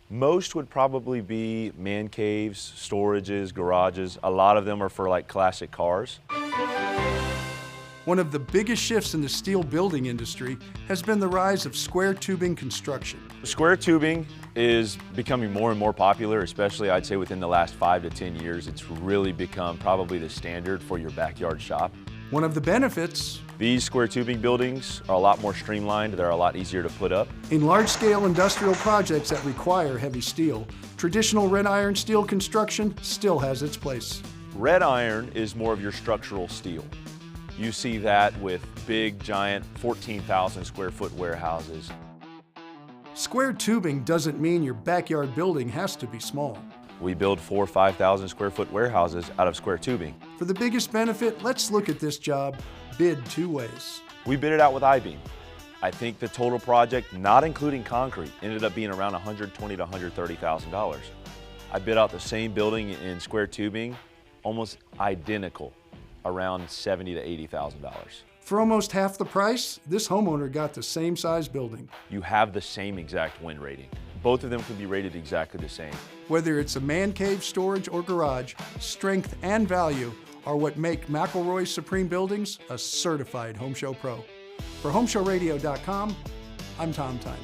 Most would probably be man caves, storages, garages. A lot of them are for like classic cars. One of the biggest shifts in the steel building industry has been the rise of square tubing construction. Square tubing is becoming more and more popular, especially I'd say within the last 5 to 10 years. It's really become probably the standard for your backyard shop. One of the benefits, these square tubing buildings are a lot more streamlined. They're a lot easier to put up. In large-scale industrial projects that require heavy steel, traditional red iron steel construction still has its place. Red iron is more of your structural steel. You see that with big, giant 14,000 square foot warehouses. Square tubing doesn't mean your backyard building has to be small. We build 4,000 or 5,000 square foot warehouses out of square tubing. For the biggest benefit, let's look at this job bid 2 ways. We bid it out with I-beam. I think the total project, not including concrete, ended up being around $120,000 to $130,000. I bid out the same building in square tubing, almost identical, around $70,000 to $80,000. For almost half the price, this homeowner got the same size building. You have the same exact wind rating. Both of them can be rated exactly the same. Whether it's a man cave, storage, or garage, strength and value are what make McElroy Supreme Buildings a certified Home Show Pro. For HomeShowRadio.com, I'm Tom Tynan.